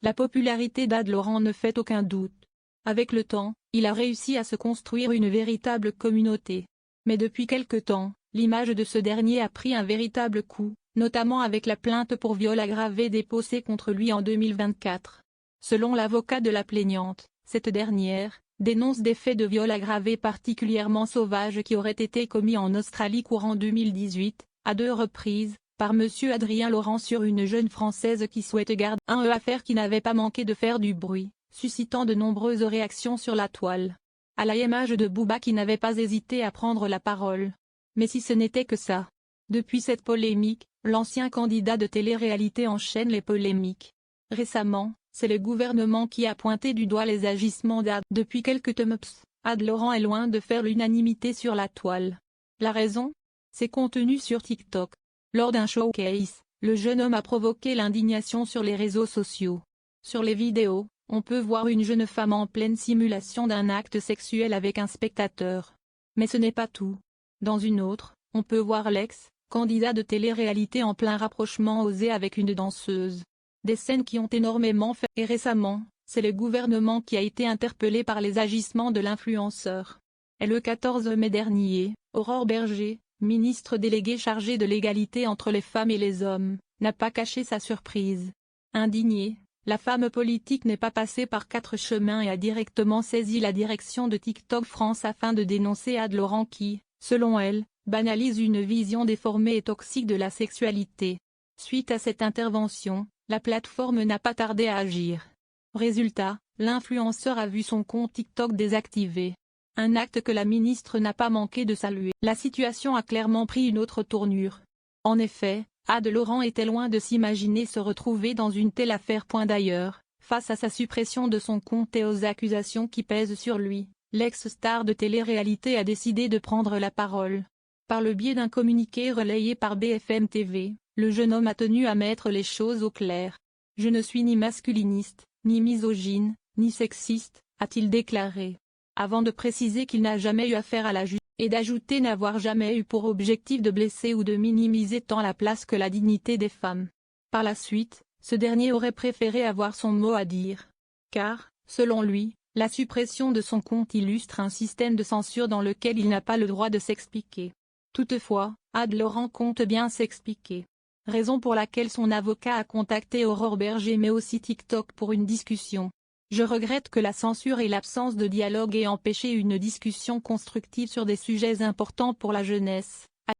La popularité d'Ad Laurent ne fait aucun doute. Avec le temps, il a réussi à se construire une véritable communauté. Mais depuis quelque temps, l'image de ce dernier a pris un véritable coup, notamment avec la plainte pour viol aggravé déposée contre lui en 2024. Selon l'avocat de la plaignante, cette dernière dénonce des faits de viol aggravé particulièrement sauvages qui auraient été commis en Australie courant 2018, à 2 reprises, par M. Adrien Laurent sur une jeune Française qui souhaite garder une affaire qui n'avait pas manqué de faire du bruit, suscitant de nombreuses réactions sur la toile. À l'image de Booba qui n'avait pas hésité à prendre la parole. Mais si ce n'était que ça. Depuis cette polémique, l'ancien candidat de télé-réalité enchaîne les polémiques. Récemment, c'est le gouvernement qui a pointé du doigt les agissements d'Ad. Depuis quelques temps, Ad Laurent est loin de faire l'unanimité sur la toile. La raison? Ses contenus sur TikTok. Lors d'un showcase, le jeune homme a provoqué l'indignation sur les réseaux sociaux. Sur les vidéos, on peut voir une jeune femme en pleine simulation d'un acte sexuel avec un spectateur. Mais ce n'est pas tout. Dans une autre, on peut voir l'ex-candidat de télé-réalité en plein rapprochement osé avec une danseuse. Des scènes qui ont énormément fait. Et récemment, c'est le gouvernement qui a été interpellé par les agissements de l'influenceur. Et le 14 mai dernier, Aurore Bergé, ministre déléguée chargée de l'égalité entre les femmes et les hommes, n'a pas caché sa surprise. Indignée, la femme politique n'est pas passée par 4 chemins et a directement saisi la direction de TikTok France afin de dénoncer Ad Laurent qui, selon elle, banalise une vision déformée et toxique de la sexualité. Suite à cette intervention, la plateforme n'a pas tardé à agir. Résultat, l'influenceur a vu son compte TikTok désactivé. Un acte que la ministre n'a pas manqué de saluer. La situation a clairement pris une autre tournure. En effet, Ad Laurent était loin de s'imaginer se retrouver dans une telle affaire. D'ailleurs, face à sa suppression de son compte et aux accusations qui pèsent sur lui, l'ex-star de télé-réalité a décidé de prendre la parole. Par le biais d'un communiqué relayé par BFM TV, le jeune homme a tenu à mettre les choses au clair. « Je ne suis ni masculiniste, ni misogyne, ni sexiste », a-t-il déclaré. Avant de préciser qu'il n'a jamais eu affaire à la justice, et d'ajouter n'avoir jamais eu pour objectif de blesser ou de minimiser tant la place que la dignité des femmes. Par la suite, ce dernier aurait préféré avoir son mot à dire. Car, selon lui, la suppression de son compte illustre un système de censure dans lequel il n'a pas le droit de s'expliquer. Toutefois, Ad Laurent compte bien s'expliquer. Raison pour laquelle son avocat a contacté Aurore Bergé mais aussi TikTok pour une discussion. Je regrette que la censure et l'absence de dialogue aient empêché une discussion constructive sur des sujets importants pour la jeunesse.